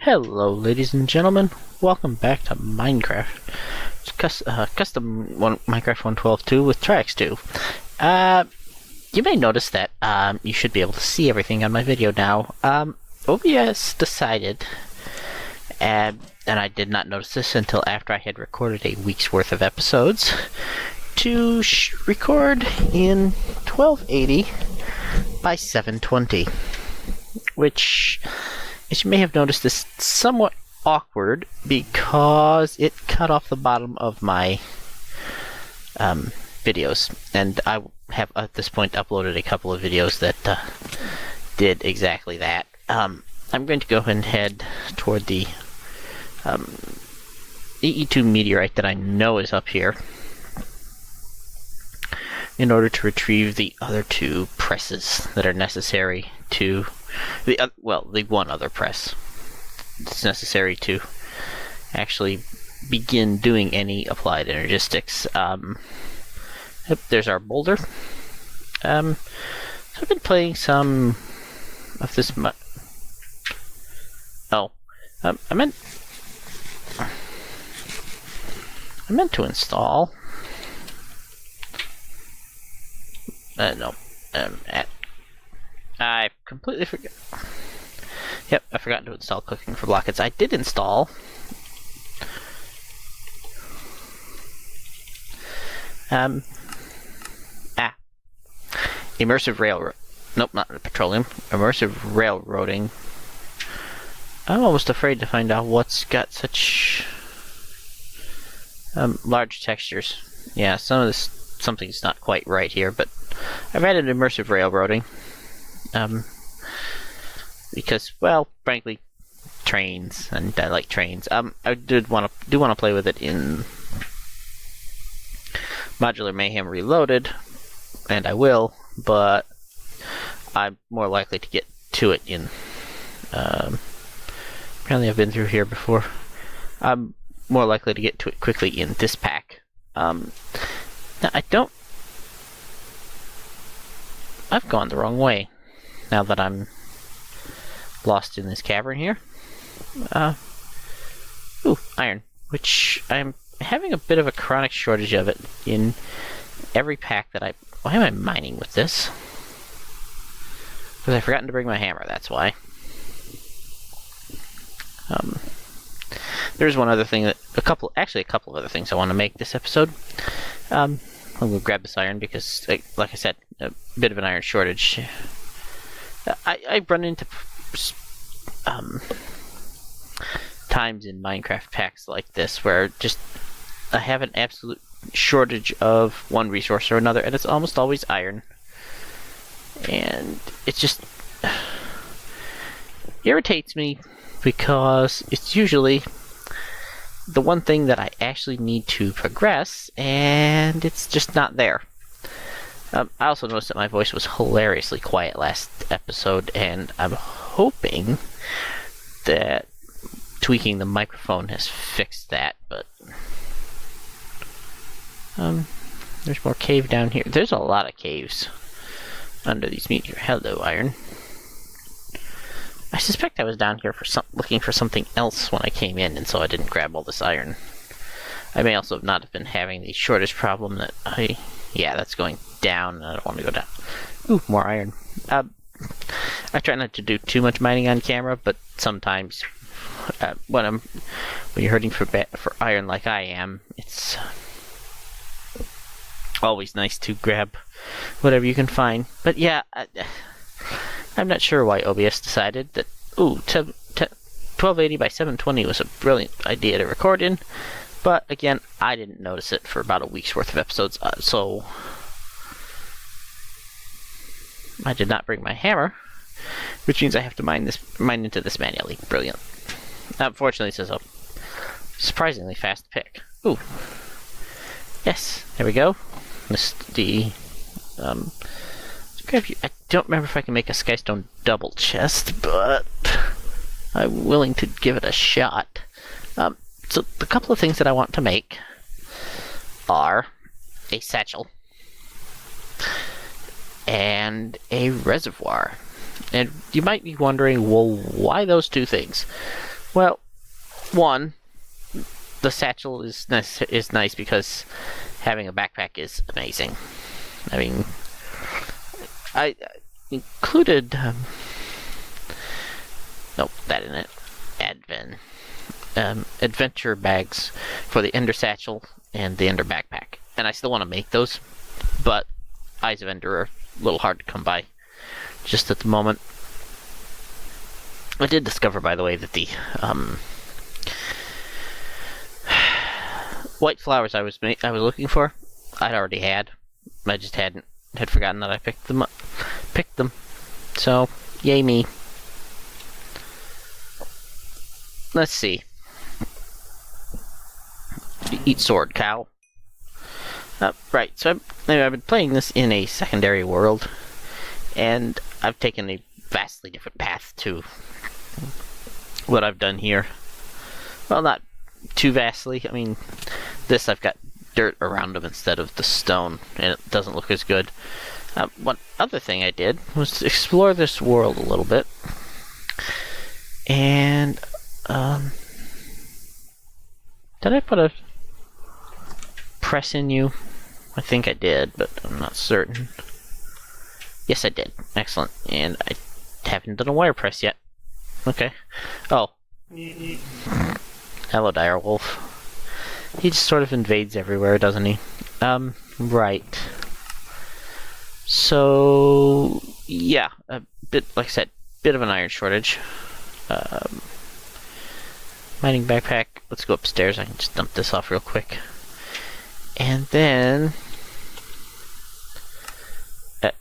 Hello, ladies and gentlemen. Welcome back to Minecraft. It's custom Minecraft 1.12.2 with Trix2. You may notice that you should be able to see everything on my video now. OBS decided, and I did not notice this until after I had recorded a week's worth of episodes, to record in 1280 by 720, which, as you may have noticed, is somewhat awkward because it cut off the bottom of my videos, and I have at this point uploaded a couple of videos that did exactly that. I'm going to go ahead and head toward the Ep8 meteorite that I know is up here in order to retrieve the other two presses that are necessary to the one other press it's necessary to actually begin doing any applied energistics. Yep, there's our boulder. So I've been playing some of this. I meant to install. No. I completely forgot. Yep, I forgot to install cooking for blockets. I did install immersive railroad. Nope, not petroleum. Immersive railroading. I'm almost afraid to find out what's got such large textures. Yeah, something's not quite right here, but I've added immersive railroading. Because, well, frankly, trains, and I like trains. I do want to play with it in Modular Mayhem Reloaded, and I will, but I'm more likely to get to it in. Apparently, I've been through here before. I'm more likely to get to it quickly in this pack. Now, I've gone the wrong way. Now that I'm lost in this cavern here. Iron, which I'm having a bit of a chronic shortage of it in every pack that I... Why am I mining with this? Because I've forgotten to bring my hammer, that's why. There's one other thing that... a couple of other things I want to make this episode. I'm going to grab this iron because, like I said, a bit of an iron shortage. I run into times in Minecraft packs like this where just I have an absolute shortage of one resource or another, and it's almost always iron. And it just irritates me because it's usually the one thing that I actually need to progress, and it's just not there. I also noticed that my voice was hilariously quiet last episode, and I'm hoping that tweaking the microphone has fixed that, but there's more cave down here. There's a lot of caves under these meteors. Hello, iron. I suspect I was down here for looking for something else when I came in, and so I didn't grab all this iron. I may also not have been having the shortage problem that yeah, that's going down, and I don't want to go down. Ooh, more iron. I try not to do too much mining on camera, but sometimes when you're hurting for iron like I am, it's always nice to grab whatever you can find. But yeah, I'm not sure why OBS decided that 1280 by 720 was a brilliant idea to record in. But again, I didn't notice it for about a week's worth of episodes, so I did not bring my hammer, which means I have to mine into this manually. Brilliant. Unfortunately, this is a surprisingly fast pick. Ooh. Yes, there we go. Grab you. I don't remember if I can make a skystone double chest, but I'm willing to give it a shot. So the couple of things that I want to make are a satchel and a reservoir. And you might be wondering, well, why those two things? Well, one, the satchel is nice because having a backpack is amazing. I mean, I included nope, that in it. Adventure bags for the Ender satchel and the Ender backpack, and I still want to make those, but Eyes of Ender are a little hard to come by just at the moment. I did discover, by the way, that the white flowers I was looking for, I'd already had. I just had forgotten that I picked them. So, yay me. Let's see. Eat sword, cow. Right, so I've been playing this in a secondary world, and I've taken a vastly different path to what I've done here. Well, not too vastly. I mean, this I've got dirt around them instead of the stone, and it doesn't look as good. One other thing I did was to explore this world a little bit, and did I put a press in you? I think I did, but I'm not certain. Yes, I did. Excellent. And I haven't done a wire press yet. Okay. Oh. Hello, direwolf. He just sort of invades everywhere, doesn't he? Right. So, yeah, a bit, like I said, bit of an iron shortage. Mining backpack. Let's go upstairs. I can just dump this off real quick. And then...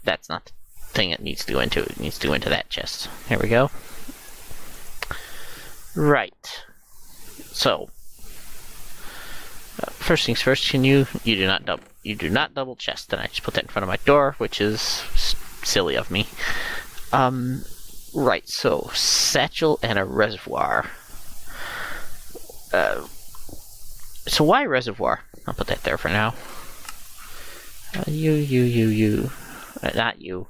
that's not the thing it needs to go into. It needs to go into that chest. Here we go. Right. So, first things first. You do not double chest. And I just put that in front of my door, which is silly of me. Right. So, satchel and a reservoir. So why reservoir? I'll put that there for now. You. Not you.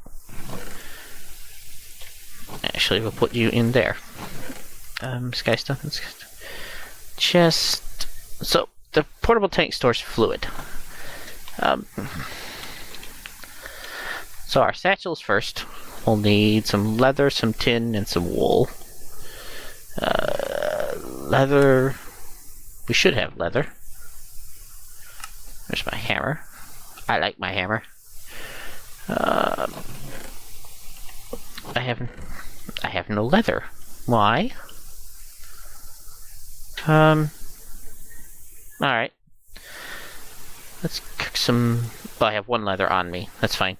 Actually, we'll put you in there. Skystone. Chest. So, the portable tank stores fluid. So our satchels first. We'll need some leather, some tin, and some wool. Leather. We should have leather. There's my hammer. I like my hammer. I have no leather. Why? Alright. Let's cook some... Oh, I have one leather on me. That's fine.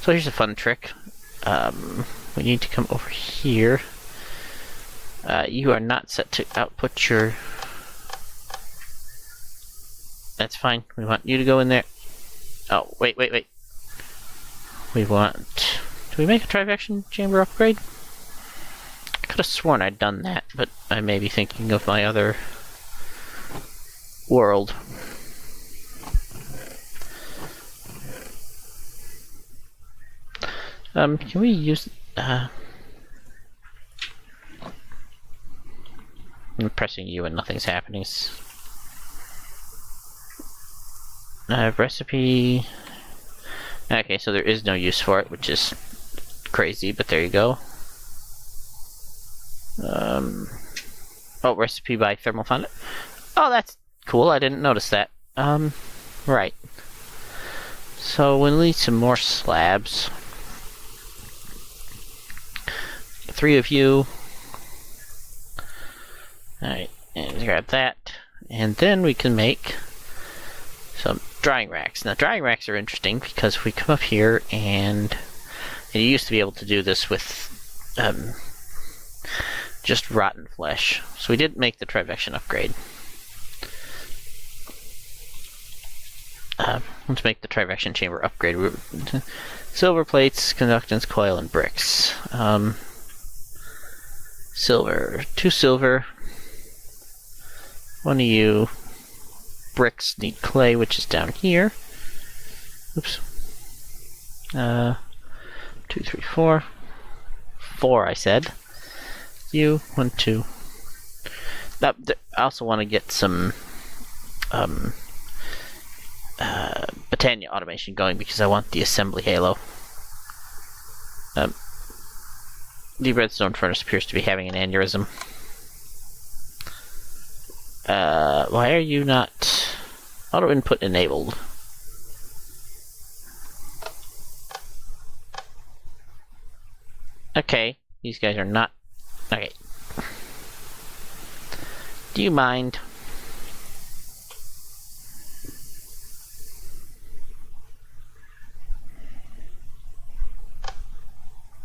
So here's a fun trick. We need to come over here. You are not set to output your... That's fine. We want you to go in there. Oh, wait. We want... Do we make a trivection chamber upgrade? I could have sworn I'd done that, but I may be thinking of my other world. Can we use... I'm pressing you and nothing's happening. Recipe... Okay, so there is no use for it, which is crazy, but there you go. Oh, recipe by thermal fount. Oh, that's cool. I didn't notice that. Right. So we'll need some more slabs. 3 of you. Alright, and grab that. And then we can make some drying racks. Now, drying racks are interesting because if we come up here and you used to be able to do this with just rotten flesh. So we did make the trivection upgrade. Let's make the trivection chamber upgrade. Silver plates, conductance, coil, and bricks. Silver. 2 silver. 1 of you. Bricks need clay, which is down here. Oops. 2, 3, 4. 4, I said. You. 1, 2. I also want to get some Britannia automation going because I want the assembly halo. The redstone furnace appears to be having an aneurysm. Why are you not auto input enabled? Okay, these guys are not. Okay. Do you mind?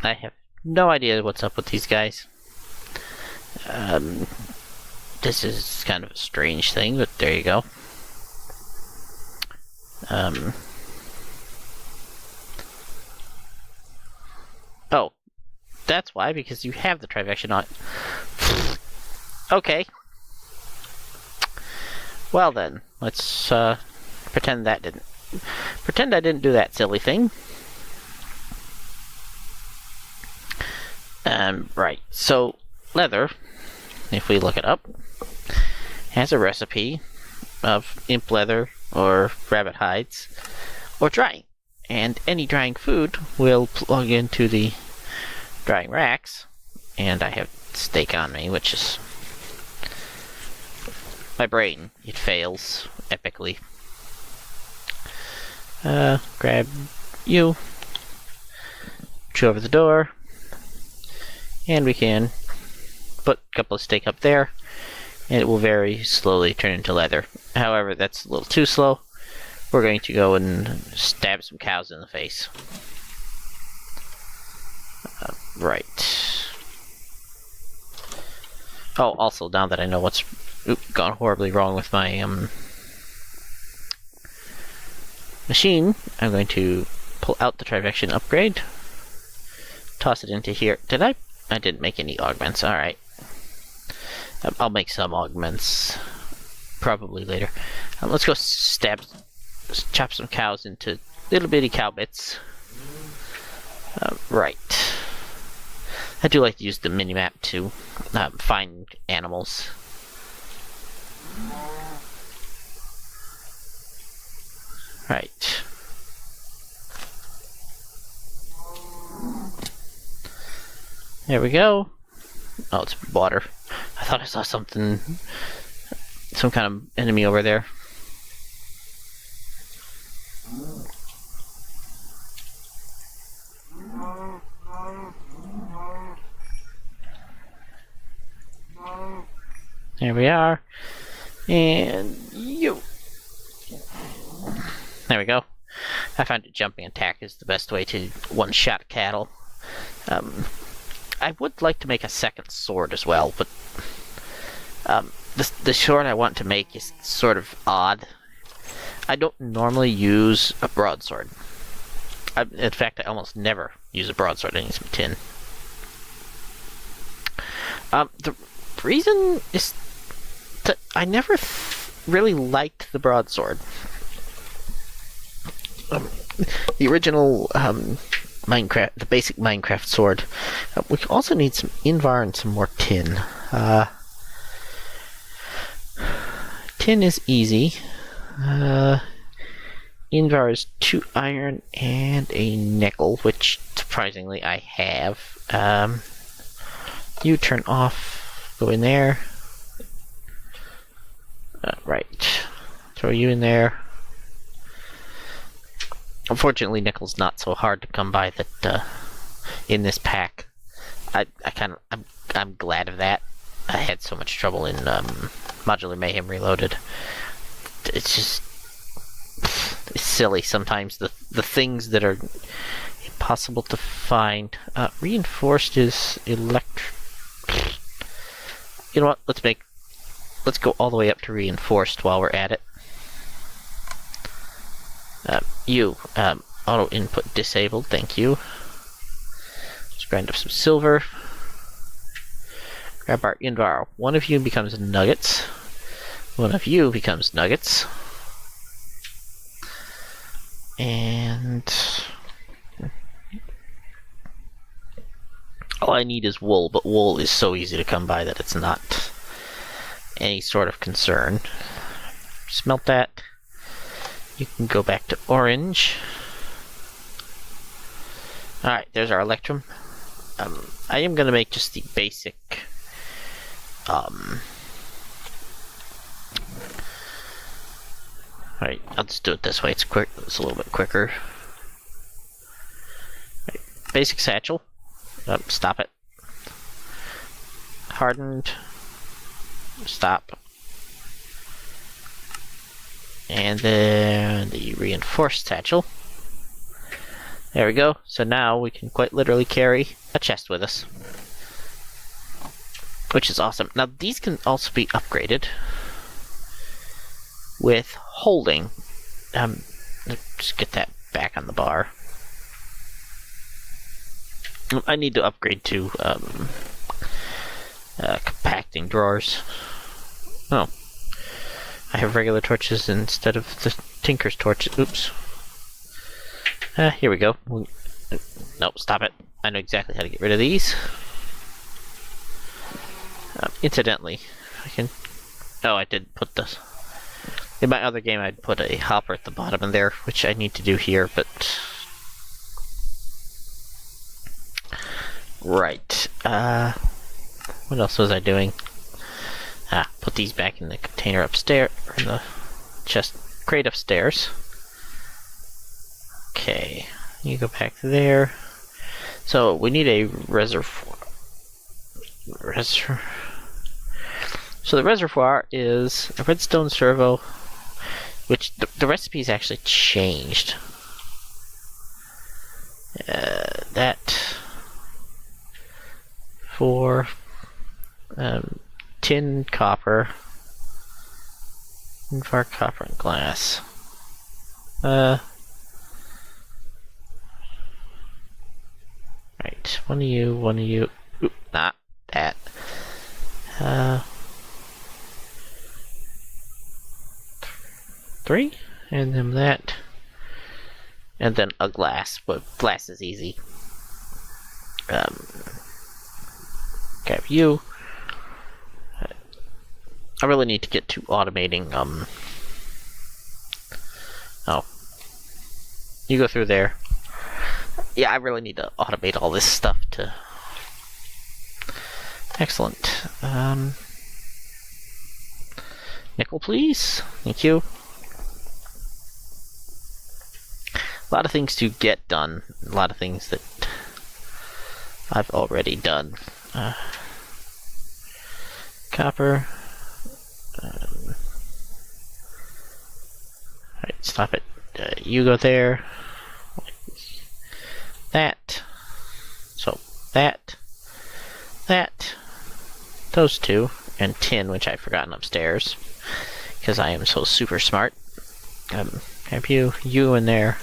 I have no idea what's up with these guys. This is kind of a strange thing, but there you go. Oh, that's why, because you have the Trivection on. Okay. Well then, let's pretend I didn't do that silly thing. Right. So leather, if we look it up, has a recipe of imp leather or rabbit hides or drying, and any drying food will plug into the drying racks. And I have steak on me, which is my brain. It fails epically. Grab you, chew over the door, and we can put a couple of steak up there, and it will very slowly turn into leather. However, that's a little too slow. We're going to go and stab some cows in the face. Right. Oh, also, now that I know what's gone horribly wrong with my machine, I'm going to pull out the Trivection upgrade, toss it into here. Did I? I didn't make any augments. Alright. I'll make some augments probably later. Let's go chop some cows into little bitty cow bits. Right. I do like to use the mini-map to find animals. Right. There we go. Oh, it's water. I thought I saw something, some kind of enemy over there. There we are. And you. There we go. I found a jumping attack is the best way to one-shot cattle. I would like to make a second sword as well, but the sword I want to make is sort of odd. I don't normally use a broadsword. In fact, I almost never use a broadsword. I need some tin. The reason is that I never really liked the broadsword. The original Minecraft, the basic Minecraft sword. We also need some Invar and some more tin. Tin is easy. Invar is 2 iron and a nickel, which surprisingly I have. You turn off, go in there. Right. Throw you in there. Unfortunately, nickel's not so hard to come by that in this pack. I'm glad of that. I had so much trouble in Modular Mayhem Reloaded. It's just it's silly sometimes, the things that are impossible to find. Reinforced is electric. You know what? Let's go all the way up to reinforced while we're at it. Auto input disabled, thank you. Let's grind up some silver. Grab our Invar. One of you becomes nuggets. One of you becomes nuggets. And all I need is wool, but wool is so easy to come by that it's not any sort of concern. Smelt that. You can go back to orange. Alright, there's our electrum. I am going to make just the basic Alright, I'll just do it this way. It's quick. It's a little bit quicker. Right, basic satchel. Stop it. Hardened. Stop. And then the reinforced satchel. There we go. So now we can quite literally carry a chest with us, which is awesome. Now these can also be upgraded with holding. Just get that back on the bar. I need to upgrade to compacting drawers. Oh, I have regular torches instead of the Tinker's torches. Oops. Here we go. Nope, stop it. I know exactly how to get rid of these. Incidentally, I can... Oh, I did put this... In my other game, I'd put a hopper at the bottom of there, which I need to do here, but... Right. What else was I doing? Put these back in the container upstairs, or in the chest crate upstairs. Okay, you go back there. So we need a reservoir. So the reservoir is a redstone servo, which the recipe's actually changed. That for tin, copper, and for copper and glass. Right, one of you. Oop, not that. 3, and then that, and then a glass. But glass is easy. Grab you. I really need to get to automating. Oh, you go through there. Yeah, I really need to automate all this stuff to... Excellent. Nickel, please. Thank you. A lot of things to get done. A lot of things that I've already done. Copper. Alright, stop it. You go there. That. So, that. Those two. And tin, which I've forgotten upstairs. Because I am so super smart. Have you in there.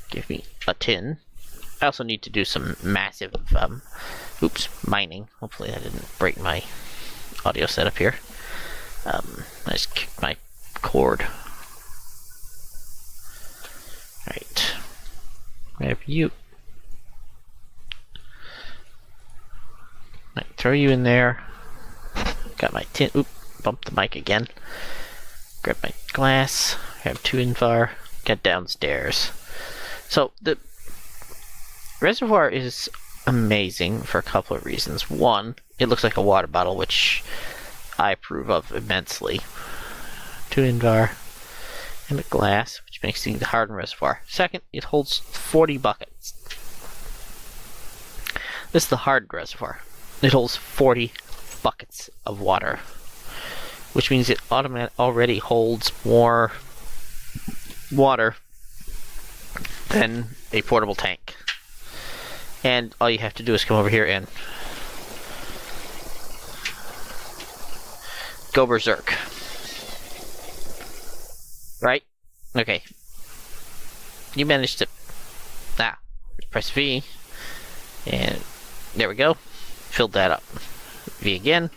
Give me a tin. I also need to do some massive, mining. Hopefully I didn't break my audio setup here. I just kicked my cord. Right. Have you. Might throw you in there. Got my tin. Oop, bumped the mic again. Grab my glass. Have 2 in far. Get downstairs. So the reservoir is amazing for a couple of reasons. One, it looks like a water bottle, which I approve of immensely. 2 invar and a glass, which makes it the hardened reservoir. Second, it holds 40 buckets. This is the hardened reservoir. It holds 40 buckets of water, which means it already holds more water than a portable tank. And all you have to do is come over here and go berserk. Right? Okay. You managed to... press V. And there we go. Filled that up. V again.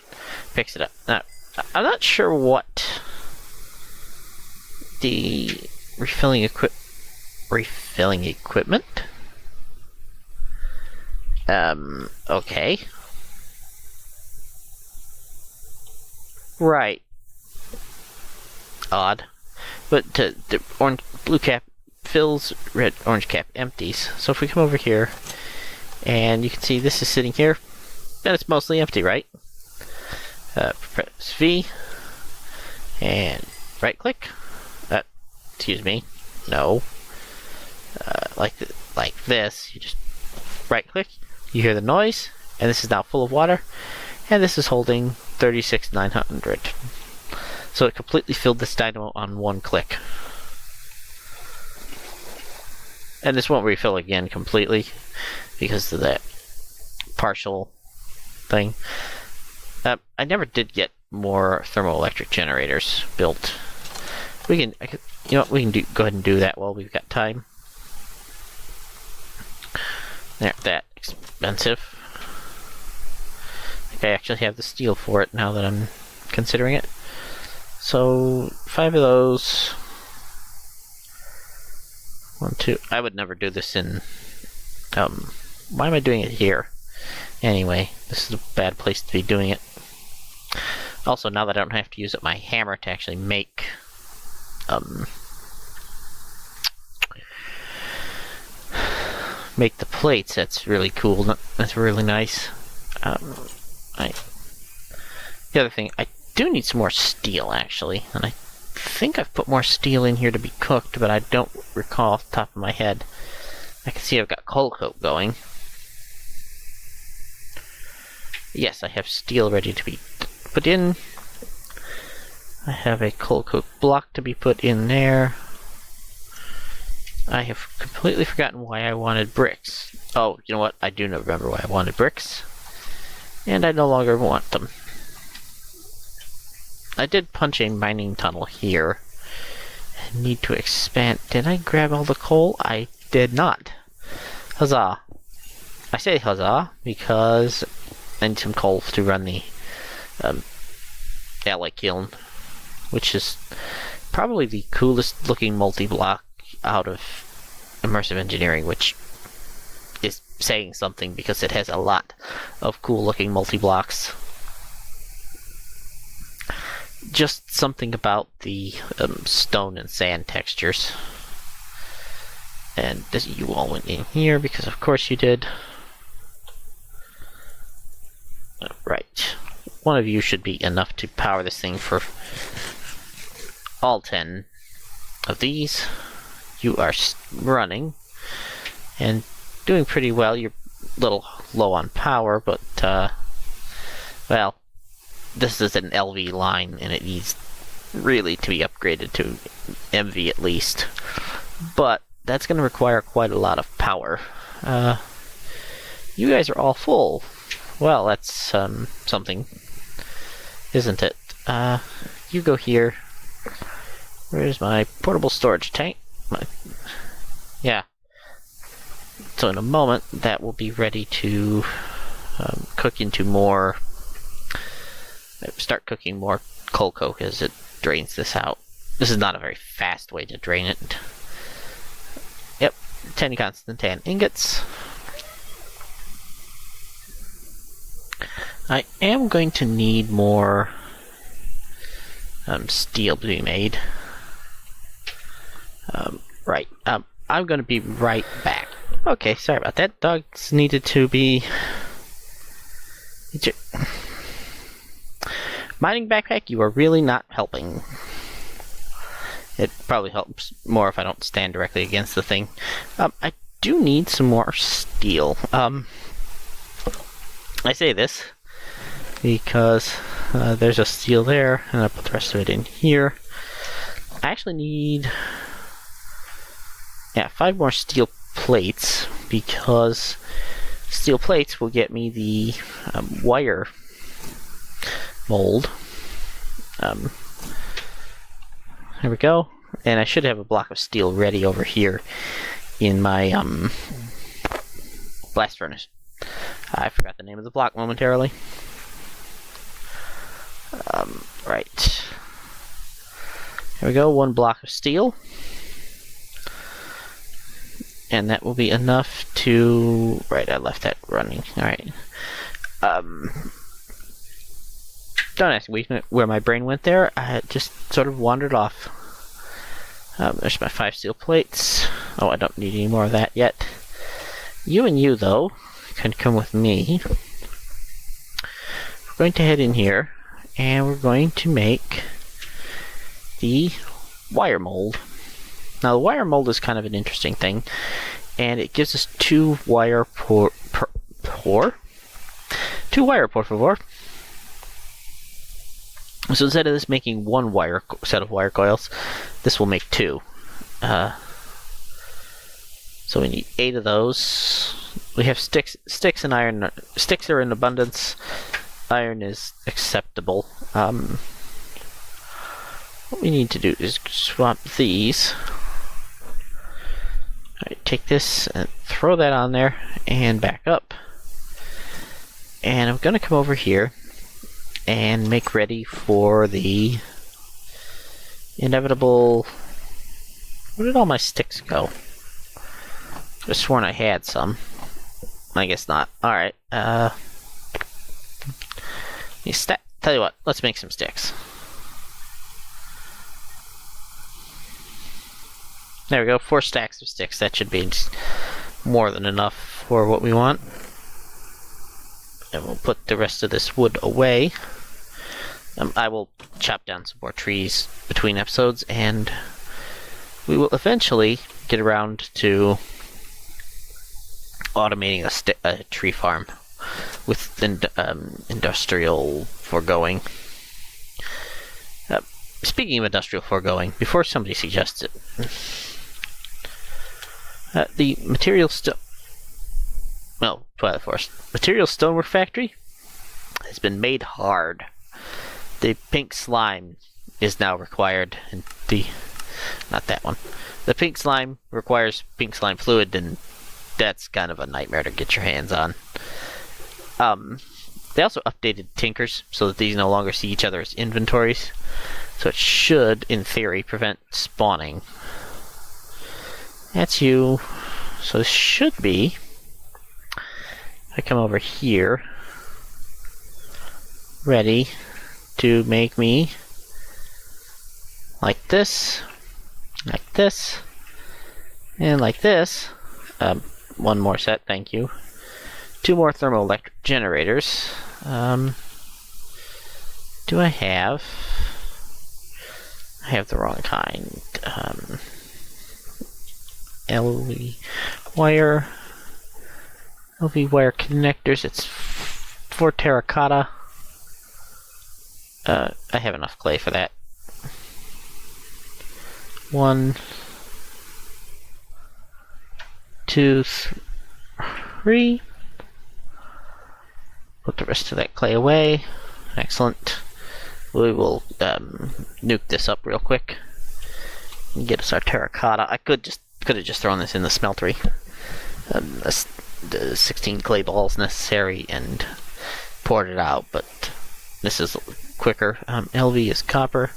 Picks it up. Now, I'm not sure what the refilling equipment... Okay. Right. Odd. But the blue cap fills, orange cap empties. So if we come over here, and you can see this is sitting here, then it's mostly empty, right? Press V, and right click. Excuse me. No. Like this, you just right click, you hear the noise, and this is now full of water, and this is holding 36,900. So it completely filled this dynamo on one click. And this won't refill again completely because of that partial thing. I never did get more thermoelectric generators built. We can go ahead and do that while we've got time. They're not that expensive. I think I actually have the steel for it now that I'm considering it. So 5 of those. 1, 2. I would never do this in. Why am I doing it here? Anyway, this is a bad place to be doing it. Also, now that I don't have to use up my hammer to actually make make the plates, that's really cool. That's really nice. The other thing, I do need some more steel actually, and I think I've put more steel in here to be cooked, but I don't recall off the top of my head. I can see I've got coal coke going. Yes, I have steel ready to be put in. I have a coal coke block to be put in there. I have completely forgotten why I wanted bricks. Oh, you know what? I do remember why I wanted bricks. And I no longer want them. I did punch a mining tunnel here. I need to expand. Did I grab all the coal? I did not. Huzzah. I say huzzah because I need some coal to run the alloy kiln, which is probably the coolest looking multi-block out of immersive engineering, which is saying something because it has a lot of cool looking multi-blocks. Just something about the stone and sand textures. And this, you all went in here because of course you did. Right. One of you should be enough to power this thing for all 10 of these. You are running and doing pretty well. You're a little low on power, but well, this is an LV line and it needs really to be upgraded to MV at least. But that's going to require quite a lot of power. You guys are all full. Well, that's something, isn't it? You go here. Where's my portable storage tank? Yeah. So in a moment, that will be ready to cook into more. Start cooking more coal coke as it drains this out. This is not a very fast way to drain it. Yep, 10 constant tan ingots. I am going to need more steel to be made. Right. I'm going to be right back. Okay, sorry about that. Dogs needed to be... Mining backpack, you are really not helping. It probably helps more if I don't stand directly against the thing. I do need some more steel. I say this because there's a steel there, and I put the rest of it in here. I actually need 5 more steel plates, because steel plates will get me the wire mold. There we go. And I should have a block of steel ready over here in my blast furnace. I forgot the name of the block momentarily. Right. Here we go, 1 block of steel. And that will be enough to... Right, I left that running. Alright. Don't ask me where my brain went there. I just sort of wandered off. There's my 5 steel plates. Oh, I don't need any more of that yet. You and you, though, can come with me. We're going to head in here, and we're going to make the wire mold. Now, the wire mold is kind of an interesting thing, and it gives us 2 wire por favor. So instead of this making 1 set of wire coils, this will make 2. So we need 8 of those. We have sticks and iron. Sticks are in abundance. Iron is acceptable. What we need to do is swap these. Alright, take this and throw that on there and back up. And I'm going to come over here and make ready for the inevitable... Where did all my sticks go? I could have sworn I had some. I guess not. Alright, tell you what, let's make some sticks. There we go, 4 stacks of sticks. That should be more than enough for what we want. And we'll put the rest of this wood away. I will chop down some more trees between episodes, and we will eventually get around to automating a tree farm with industrial foregoing. Speaking of industrial foregoing, before somebody suggests it, the Twilight Forest material stonework factory has been made hard. The pink slime is now required, and not that one. The pink slime requires pink slime fluid, and that's kind of a nightmare to get your hands on. They also updated tinkers so that these no longer see each other as inventories. So it should, in theory, prevent spawning. That's you. So this should be... If I come over here, ready to make me like this, and like this. 1 more set, thank you. 2 more thermoelectric generators. Do I have... I have the wrong kind. LV wire connectors. It's for terracotta. I have enough clay for that. 1, 2, 3. Put the rest of that clay away. Excellent. We will nuke this up real quick and get us our terracotta. I could have just thrown this in the smeltery. The 16 clay balls necessary and poured it out, but this is quicker. LV is copper.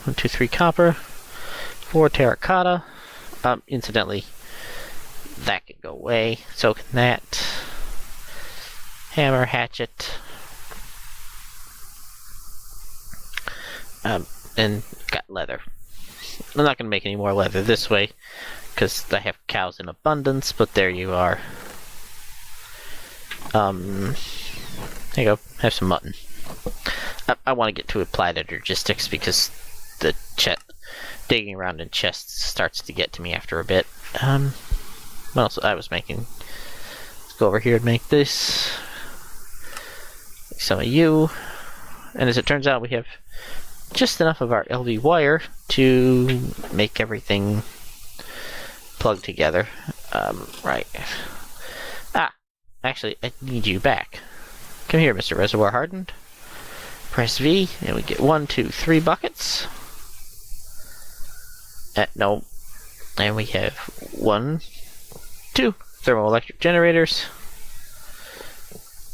1, 2, 3 copper. 4 terracotta. Incidentally, that can go away. So can that. Hammer, hatchet. And got leather. I'm not going to make any more leather this way because I have cows in abundance, but there you are. There you go. Have some mutton. I want to get to applied logistics because the digging around in chests starts to get to me after a bit. What else I was making? Let's go over here and make this. Some of you. And as it turns out, we have just enough of our LV wire to make everything plug together. Right. Actually, I need you back. Come here, Mr. Reservoir Hardened. Press V, and we get 1, 2, 3 buckets. No. And we have 1, 2 thermoelectric generators.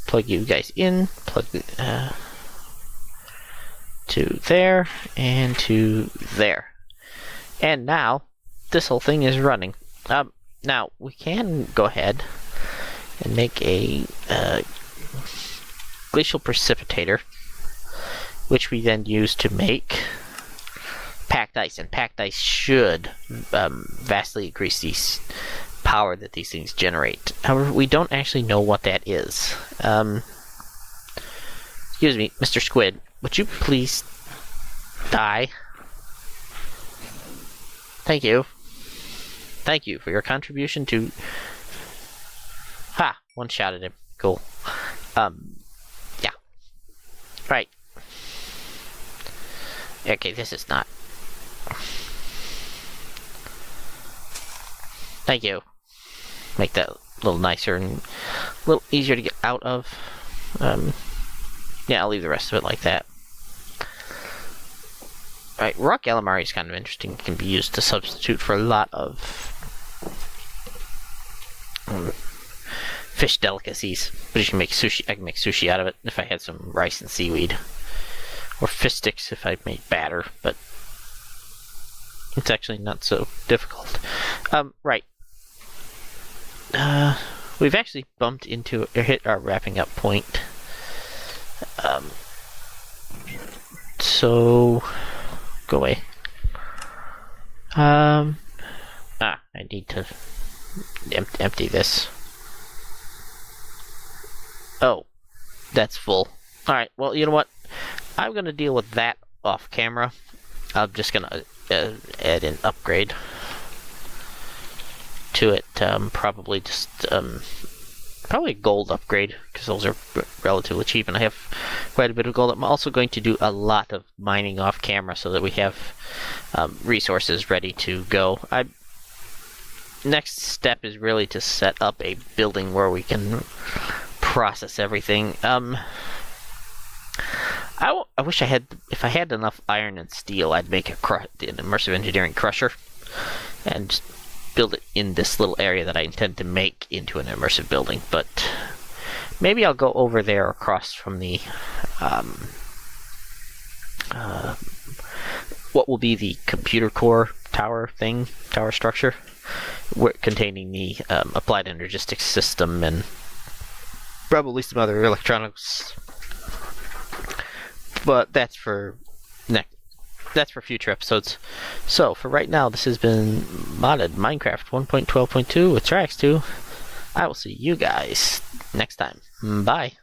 Plug you guys in. Plug to there, and to there. And now, this whole thing is running. Now, we can go ahead and make a glacial precipitator, which we then use to make packed ice, and packed ice should vastly increase the power that these things generate. However, we don't actually know what that is. Excuse me, Mr. Squid, would you please die? Thank you. Thank you for your contribution to... Ha! One shot at him. Cool. Yeah. Right. Okay, this is not... Thank you. Make that a little nicer and a little easier to get out of. Yeah, I'll leave the rest of it like that. Right, rock calamari is kind of interesting. It can be used to substitute for a lot of fish delicacies. But you can make sushi. I can make sushi out of it if I had some rice and seaweed, or fish sticks if I made batter. But it's actually not so difficult. Right. We've actually bumped into or hit our wrapping up point. So go away. I need to empty this. Oh, that's full. Alright, well, you know what? I'm gonna deal with that off camera. I'm just gonna add an upgrade to it. Probably just probably a gold upgrade, because those are relatively cheap, and I have quite a bit of gold. I'm also going to do a lot of mining off camera so that we have resources ready to go. Next step is really to set up a building where we can process everything. I wish I had, if I had enough iron and steel, I'd make an immersive engineering crusher and just build it in this little area that I intend to make into an immersive building. But maybe I'll go over there across from the what will be the computer core tower structure, containing the applied energistics system and probably some other electronics. But that's for future episodes. So for right now, this has been modded Minecraft 1.12.2 with Trax2. I will see you guys next time. Bye.